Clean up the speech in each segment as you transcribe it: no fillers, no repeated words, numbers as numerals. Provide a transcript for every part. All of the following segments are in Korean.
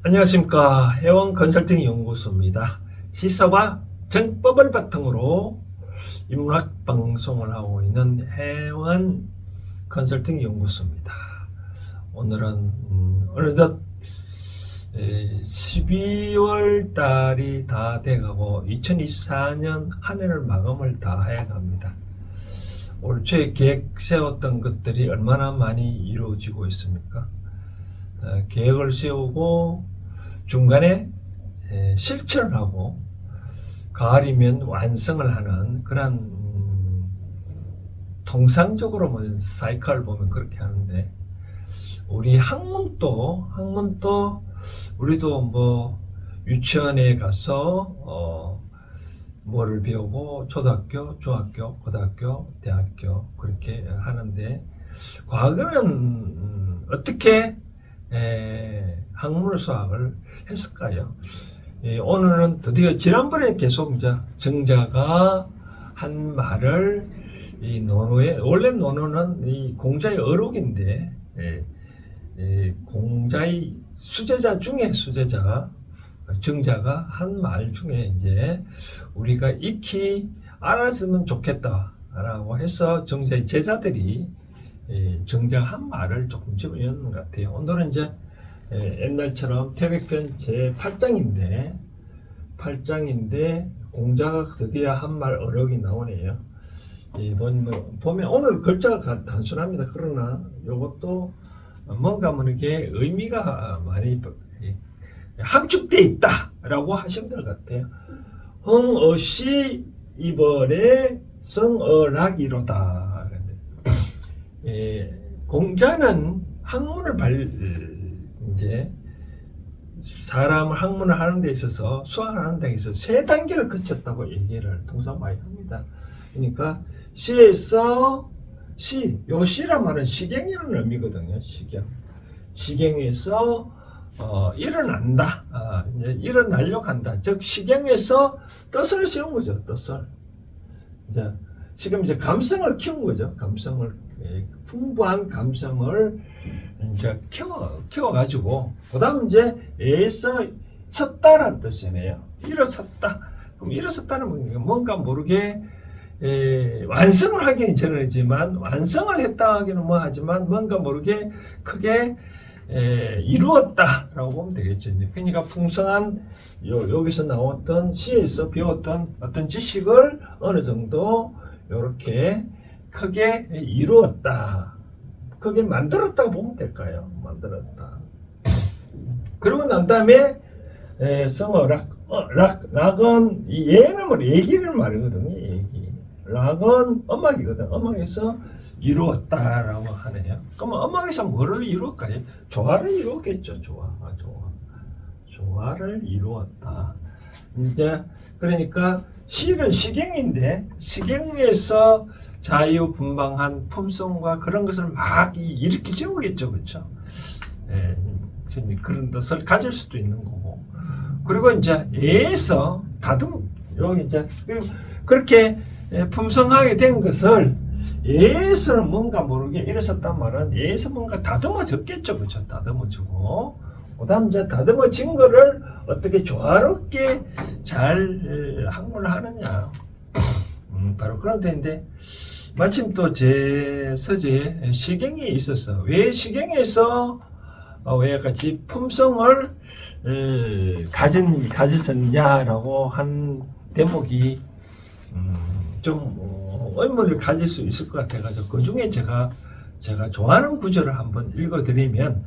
안녕하십니까. 해원 컨설팅 연구소입니다. 시사와 정법을 바탕으로 인문학 방송을 하고 있는 해원 컨설팅 연구소입니다. 오늘은 어느덧 12월 달이 다 돼가고 2024년 한 해를 마감을 다 해갑니다. 올 초에 계획 세웠던 것들이 얼마나 많이 이루어지고 있습니까? 계획을 세우고 중간에 실천을 하고 가을이면 완성을 하는 그런 통상적으로 사이클을 보면 그렇게 하는데, 우리 학문도 우리도 뭐 유치원에 가서 뭐를 배우고 초등학교, 중학교, 고등학교, 대학교 그렇게 하는데, 과거는 어떻게 학문을 수학을 했을까요? 오늘은 드디어 지난번에 계속 이제 정자가 한 말을 이 논어에, 원래 논어는 이 공자의 어록인데 공자의 수제자 중에 정자가 한 말 중에 이제 우리가 익히 알았으면 좋겠다라고 해서 정자의 제자들이 정자 한 말을 조금 집어넣는 것 같아요. 오늘은 이제 옛날처럼 태백편 제8장인데 공자가 드디어 한 말 어록이 나오네요. 보면 오늘 글자가 단순합니다. 그러나 이것도 뭔가 모르게 의미가 많이 함축되어 있다라고 하시면 될 것 같아요. 흥어시 이벌의 성어락이로다. 공자는 이제 사람을 학문을 하는 데 있어서 수학하는 데 있어서 세 단계를 거쳤다고 얘기를 통상 많이 합니다. 그러니까 시에서 요 시란 말은 시경이라는 의미거든요. 시경에서 일어난다. 이제 일어나려고 한다. 즉 시경에서 뜻을 세운 거죠. 뜻을. 이제 지금 이제 감성을 키운 거죠. 풍부한 감성을 이제 키워가지고, 그 다음 이제 애에서 섰다라는 뜻이네요. 일어섰다. 그럼 일어섰다는 뭔가 모르게 완성을 하기는 전이지만, 완성을 했다 하기는 하지만 뭔가 모르게 크게 이루었다라고 보면 되겠죠. 그러니까 풍성한 여기서 나왔던 시에서 배웠던 어떤 지식을 어느 정도 이렇게 크게 이루었다, 크게 만들었다고 보면 될까요? 만들었다. 그러고 난 다음에 락은 얘는 뭐 얘기를 말하거든요. 락은 음악이거든. 음악에서 이루었다라고 하네요. 그럼 음악에서 뭐를 이루었까요? 조화를 이루었겠죠. 조화를 이루었다. 이제 그러니까 시는 시경인데, 시경에서 자유분방한 품성과 그런 것을 막 일으키죠. 그렇죠? 그런 뜻을 가질 수도 있는 거고. 그리고 이제 애에서 여기 이제 그렇게 품성하게 된 것을 애에서 뭔가 모르게 일어섰단 말은 애에서 뭔가 다듬어졌겠죠. 그렇죠? 다듬어주고, 그 다음 이제 다듬어진 거를 어떻게 조화롭게 잘 학문을 하느냐. 바로 그런 데인데, 마침 또 제 서재에 시경이 있어서, 왜 시경에서 왜 같이 품성을 가졌었냐라고 한 대목이 좀 의문을 가질 수 있을 것 같아가지고, 그 중에 제가 좋아하는 구절을 한번 읽어드리면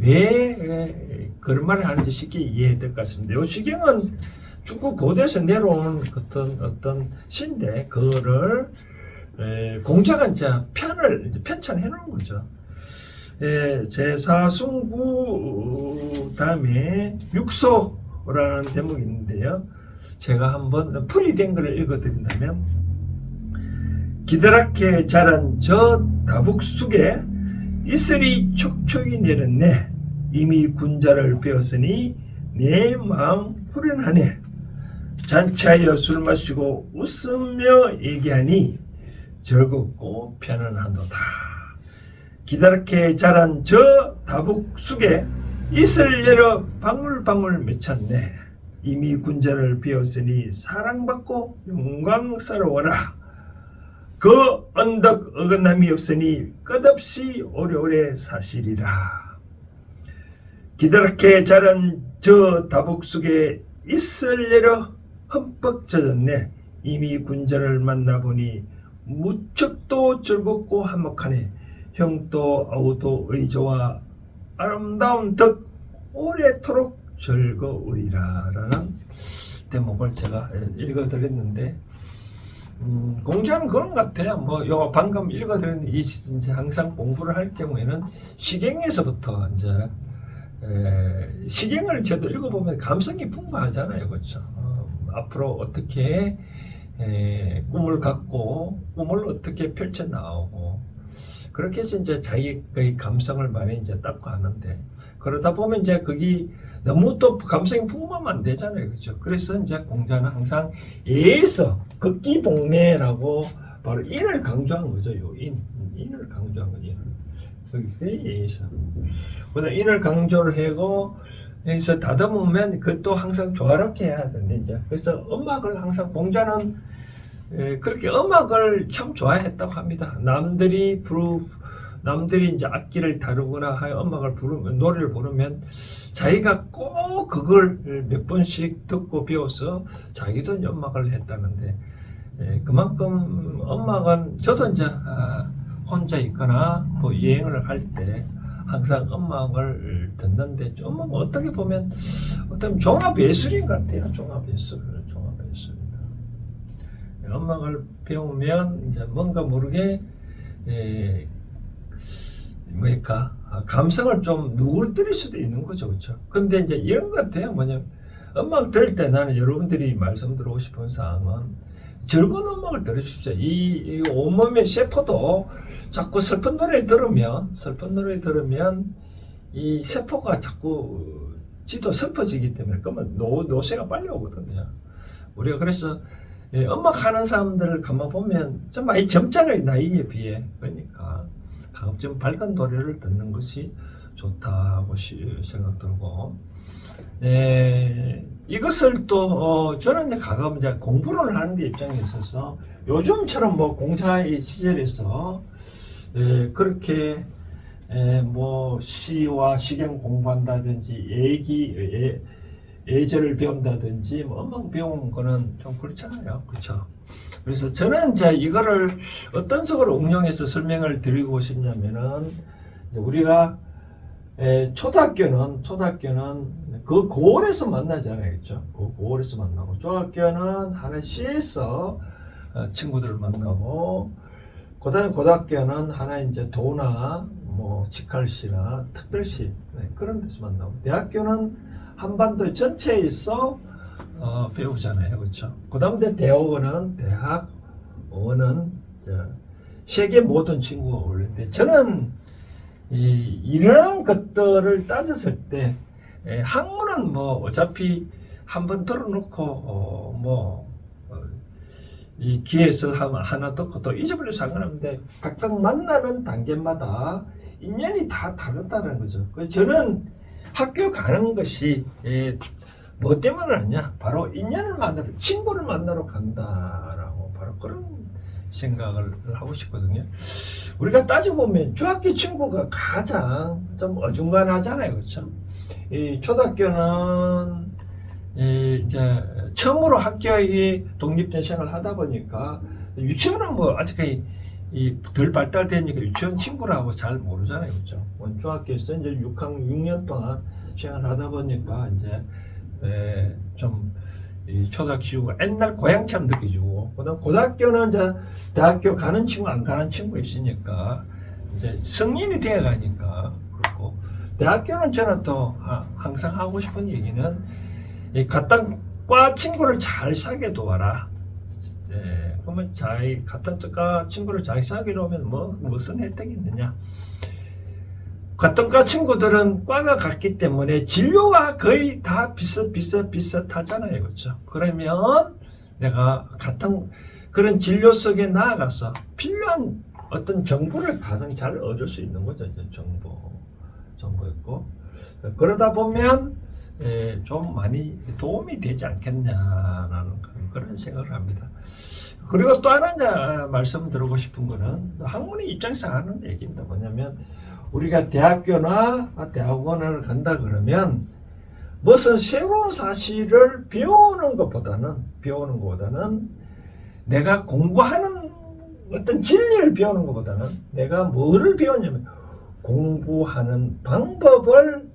왜 그런 말을 하는지 쉽게 이해될 것 같습니다. 이 시경은 중국 고대에서 내려온 어떤 시인데, 그거를 공자가 이제 편찬해 놓은 거죠. 제사승부 다음에 육소라는 대목이 있는데요. 제가 한번 풀이된 것을 읽어드린다면, 기다랗게 자란 저 다북쑥에 이슬이 촉촉이 내렸네. 이미 군자를 배웠으니 내 마음 후련하네. 잔치하여 술 마시고 웃으며 얘기하니 즐겁고 편안하도다. 기다랗게 자란 저 다북쑥에 이슬 내려 방울방울 맺혔네. 이미 군자를 비웠으니 사랑받고 영광스러워라. 그 언덕 어긋남이 없으니 끝없이 오래오래 사시리라. 기다랗게 자란 저 다복 속에 이슬 내려 흠뻑 젖었네. 이미 군자를 만나보니 무척도 즐겁고 한몫하네. 형도 아우도 의조와 아름다운 덕 오래도록 즐거우리라 라는 대목을 제가 읽어드렸는데, 공자는 그런 것 같아요. 뭐, 요 방금 읽어드렸는데, 이제 항상 공부를 할 경우에는 시경에서부터 이제, 시경을 저도 읽어보면 감성이 풍부하잖아요. 그렇죠. 앞으로 어떻게, 꿈을 갖고, 꿈을 어떻게 펼쳐나오고, 그렇게 해서 이제 자기의 감성을 많이 이제 닦고 하는데, 그러다 보면 이제 거기 너무 또 감성이 풍부하면 안 되잖아요. 그죠? 그래서 이제 공자는 항상 예에서 극기복례라고 바로 인을 강조한 거죠. 요 인을 강조한 거죠. 그게 예에서. 그다음 인을 강조를 하고 해서 다듬으면 그것도 항상 조화롭게 해야 되는데, 이제 그래서 음악을 항상 공자는 그렇게 음악을 참 좋아했다고 합니다. 남들이 이제 악기를 다루거나 하여 음악을 부르면, 노래를 부르면 자기가 꼭 그걸 몇 번씩 듣고 배워서 자기도 이제 음악을 했다는데, 그만큼 음악은 저도 이제 혼자 있거나 뭐 여행을 할 때 항상 음악을 듣는데, 음악은 어떻게 보면 어떤 종합예술인 것 같아요. 종합예술이다. 음악을 배우면 이제 뭔가 모르게 감성을 좀 누그러뜨릴 수도 있는 거죠. 그렇죠? 근데 이제 이런 것 같아요. 뭐냐면, 음악 들을 때 나는 여러분들이 말씀드리고 싶은 사항은 즐거운 음악을 들으십시오. 이 온몸의 세포도 자꾸 슬픈 노래 들으면 이 세포가 자꾸 지도 슬퍼지기 때문에, 그러면 노쇠가 빨리 오거든요. 우리가 그래서 음악 하는 사람들을 가만 보면 좀 많이 젊잖아요. 나이에 비해. 그러니까 가끔 좀 밝은 노래를 듣는 것이 좋다고 생각 들고, 이것을 또 저는 이제 가끔 이제 공부를 하는 데 입장에 있어서 요즘처럼 뭐 공자의 시절에서 그렇게 뭐 시와 시경 공부한다든지 예절을 배운다든지 뭐 음악 배우는 거는 좀 그렇잖아요. 그렇죠? 그래서 저는 이제 이거를 어떤 식으로 응용해서 설명을 드리고 싶냐면은, 우리가 초등학교는 그 고을에서 만나잖아요. 그렇죠? 그 고을에서 만나고, 중학교는 하나의 시에서 친구들을 만나고, 그다음에 고등학교는 하나의 이제 도나 뭐 직할시나 특별시 그런 데서 만나고, 대학교는 한반도 전체에서 배우잖아요. 그렇죠? 그 다음에 대학원은 세계 모든 친구가 어울리는데, 저는 이런 것들을 따졌을 때 학문은 뭐 어차피 한번 들어놓고 이 귀에서 하나 듣고 또 잊어버려도 상관없는데, 각각 만나는 단계마다 인연이 다 다르다는 거죠. 그래서 저는 학교 가는 것이 뭐 때문에 하냐? 바로 인연을 만나러, 친구를 만나러 간다라고, 바로 그런 생각을 하고 싶거든요. 우리가 따져보면 중학교 친구가 가장 좀 어중간하잖아요. 그렇죠? 이 초등학교는 이제 처음으로 학교에 독립된 생활을 하다 보니까, 유치원은 뭐 아직까지 덜 발달되니까 유치원 친구라고 잘 모르잖아요. 그렇죠? 중학교에서 이제 6년 동안 생활을 하다 보니까 이제 좀 초등학교 친구가 옛날 고향처럼 느껴지고, 그다음 고등학교는 이제 대학교 가는 친구 안 가는 친구 있으니까 이제 성인이 되어 가니까 그렇고, 대학교는 저는 또 항상 하고 싶은 얘기는 같은 과 친구를 잘 사귀어 두어라. 그러면 같은 과 친구를 잘 사귀려 하면 무슨 혜택이 있느냐? 같은 과 친구들은 과가 같기 때문에 진로가 거의 다 비슷하잖아요. 그렇죠? 그러면 내가 같은 그런 진로 속에 나아가서 필요한 어떤 정보를 가장 잘 얻을 수 있는 거죠. 정보 있고. 그러다 보면 좀 많이 도움이 되지 않겠냐라는 그런 생각을 합니다. 그리고 또 하나 이제 말씀드리고 싶은 거는 학문의 입장에서 하는 얘기입니다. 뭐냐면 우리가 대학교나 대학원을 간다 그러면 무슨 새로운 사실을 배우는 것보다는 내가 공부하는 어떤 진리를 배우는 것보다는 내가 뭐를 배웠냐면 공부하는 방법을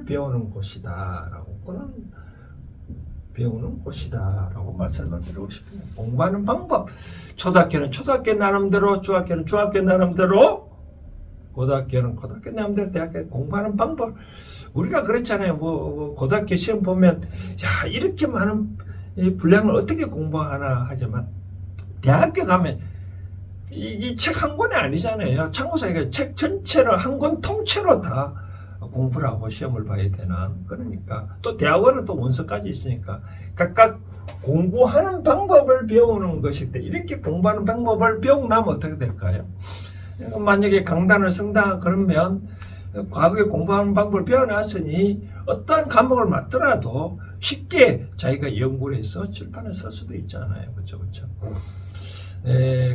배우는 곳이다라고 배우는 곳이다라고 말씀을 드리고 싶습니다. 공부하는 방법. 초등학교는 초등학교 나름대로, 중학교는 중학교 나름대로, 고등학교는 고등학교 나름대로, 대학교 공부하는 방법. 우리가 그랬잖아요. 뭐 고등학교 시험 보면 야 이렇게 많은 분량을 어떻게 공부하나 하지만 대학교 가면 이 책 한 권이 아니잖아요. 참고서 책 전체로 한 권 통째로 다 공부를 하고 시험을 봐야 되는 그러니까 또 대학원은 또 원서까지 있으니까 각각 공부하는 방법을 배우는 것일 때 이렇게 공부하는 방법을 배우고 나면 어떻게 될까요? 만약에 강단을 쓴다 그러면 과거에 공부하는 방법을 배워놨으니 어떠한 과목을 맡더라도 쉽게 자기가 연구를 해서 출판을 쓸 수도 있잖아요. 그렇죠?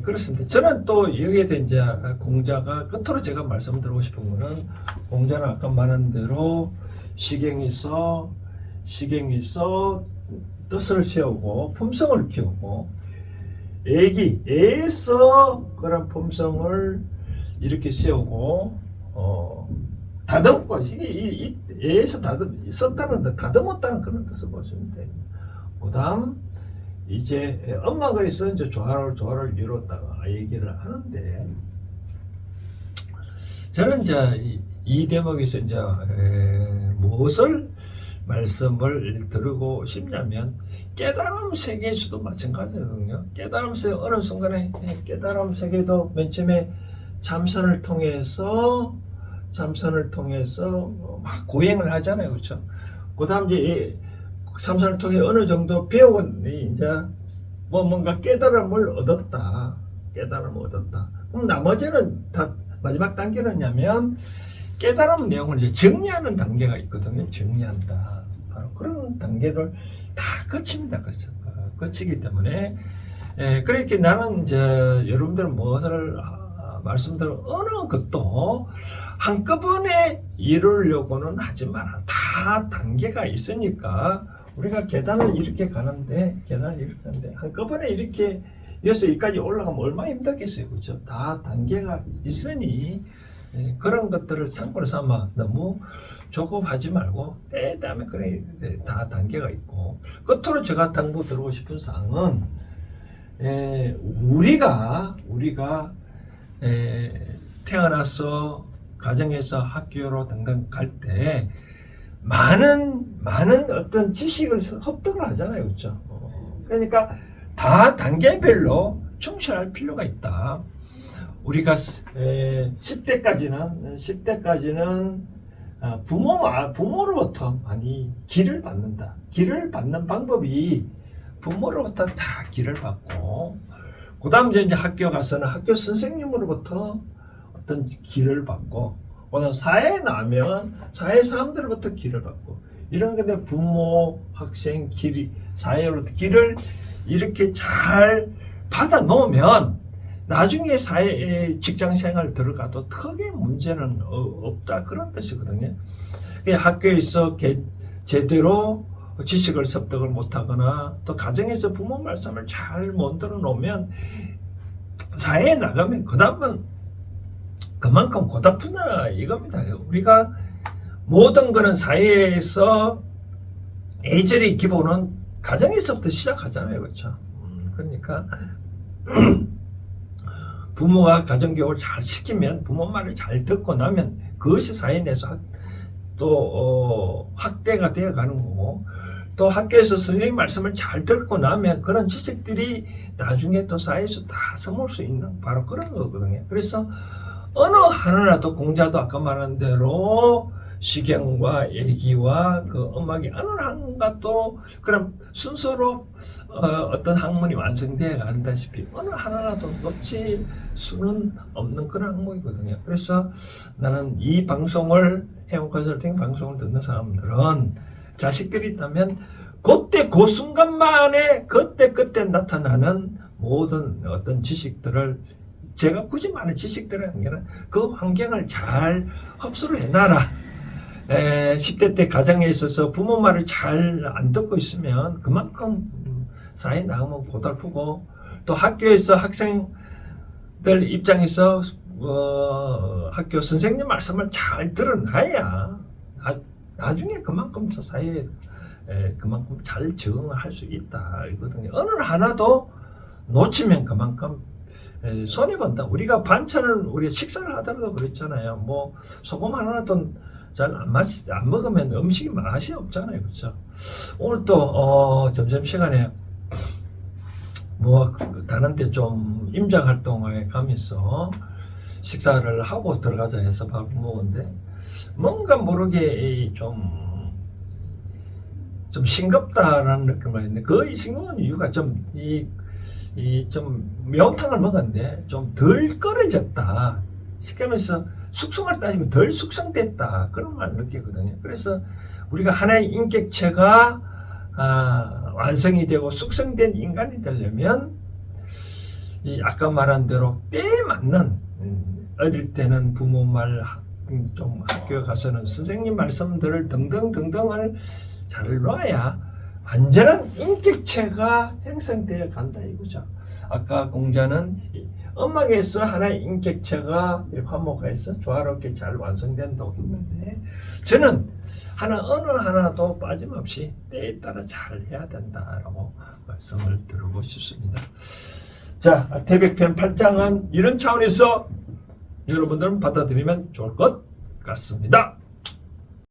그렇습니다. 저는 또 여기에 대한 이제 공자가 끝으로 제가 말씀드리고 싶은 거는 공자는 아까 말한 대로 시경에서 뜻을 세우고 품성을 키우고 애에서 그런 품성을 이렇게 세우고 다듬고 이게 애에서 다듬었다는 그런 뜻을 보시면 돼요. 그다음 이제 엄마 그래서 이제 조화를 이뤘다가 얘기를 하는데 저는 이제 이 대목에서 이제 무엇을 말씀을 드리고 싶냐면 깨달음 세계에서도 마찬가지거든요. 깨달음 세계 어느 순간에 깨달음 세계도 맨 처음에 참선을 통해서 막 고행을 하잖아요, 그렇죠? 그다음 이제 참선을 통해 어느 정도 배우고 이제 뭔가 깨달음을 얻었다. 그럼 나머지는 다 마지막 단계는냐면 깨달음 내용을 이제 정리하는 단계가 있거든요. 정리한다. 바로 그런 단계를 다 거칩니다. 그렇죠? 거치기 때문에 그렇게 나는 이제 여러분들 무엇을 말씀드린 어느 것도 한꺼번에 이루려고는 하지 마라. 다 단계가 있으니까 우리가 계단을 이렇게 가는데 한꺼번에 이렇게 여기까지 올라가면 얼마나 힘들겠어요. 그렇죠? 다 단계가 있으니 그런 것들을 참고로 삼아 너무 조급하지 말고 때다음에 그래 다 단계가 있고 끝으로 제가 당부드리고 싶은 사항은 우리가 태어나서 가정에서 학교로 등등 갈 때 많은 어떤 지식을 습득을 하잖아요, 그렇죠? 그러니까 다 단계별로 충실할 필요가 있다. 우리가 10대까지는 부모로부터 많이 길을 받는다. 길을 받는 방법이 부모로부터 다 길을 받고, 그 다음 이제 학교 가서는 학교 선생님으로부터 어떤 길을 받고, 그다음 사회에 나면 사회 사람들로부터 길을 받고, 이런 건데 부모, 학생, 사회로부터 길을 이렇게 잘 받아 놓으면 나중에 사회 직장 생활 들어가도 크게 문제는 없다 그런 뜻이거든요. 학교에서 제대로 지식을 습득을 못하거나 또 가정에서 부모 말씀을 잘 못 들어놓으면 사회에 나가면 그다음은 그만큼 고달프다 이겁니다. 우리가 모든 거는 사회에서 예절의 기본은 가정에서부터 시작하잖아요, 그렇죠? 그러니까 부모가 가정교육을 잘 시키면 부모 말을 잘 듣고 나면 그것이 사회 내에서 또 확대가 되어가는 거고, 또 학교에서 선생님 말씀을 잘 듣고 나면 그런 지식들이 나중에 또 사회에서 다 써먹을 수 있는 바로 그런 거거든요. 그래서 어느 하나라도 공자도 아까 말한 대로 시경과 얘기와 그 음악이 어느 한가도 그럼 순서로 어떤 학문이 완성되어 간다시피 어느 하나라도 놓칠 수는 없는 그런 항목이거든요. 그래서 나는 이 방송을 해온 컨설팅 방송을 듣는 사람들은 자식들이 있다면 그때 그 순간만에 그때 나타나는 모든 어떤 지식들을 제가 굳이 말하는 지식들을 한 게는 그 환경을 잘 흡수를 해놔라. 10대 때 가정에 있어서 부모 말을 잘 안 듣고 있으면 그만큼 사회 나가면 고달프고 또 학교에서 학생들 입장에서 학교 선생님 말씀을 잘 들어놔야 나중에 그만큼 저 사회에 그만큼 잘 적응을 할 수 있다 이거든요. 어느 하나도 놓치면 그만큼 손해본다. 우리가 반찬을 우리가 식사를 하더라도 그랬잖아요. 뭐 소금 하나도 잘 안 먹으면 음식이 맛이 없잖아요. 그렇죠? 오늘 또 점심시간에 뭐 다른 데 좀 임장 활동에 가면서 식사를 하고 들어가자 해서 밥을 먹었는데 뭔가 모르게 좀 싱겁다라는 느낌을 했는데 그 싱거운 이유가 좀 매운탕을 먹었는데 좀 덜 끓여졌다. 식감에서 숙성을 따지면 덜 숙성됐다. 그런 말을 느끼거든요. 그래서 우리가 하나의 인격체가 완성이 되고 숙성된 인간이 되려면 아까 말한 대로 때에 맞는 어릴 때는 부모 말, 좀 학교에 가서는 선생님 말씀들을 등등을 잘 놔야 완전한 인격체가 형성되어 간다 이거죠. 아까 공자는 음악에서 하나의 인격체가 화목해서 조화롭게 잘 완성된다고 했는데 저는 어느 하나도 빠짐없이 때에 따라 잘 해야 된다라고 말씀을 드리고 싶습니다. 자, 태백편 8장은 이런 차원에서 여러분들은 받아들이면 좋을 것 같습니다.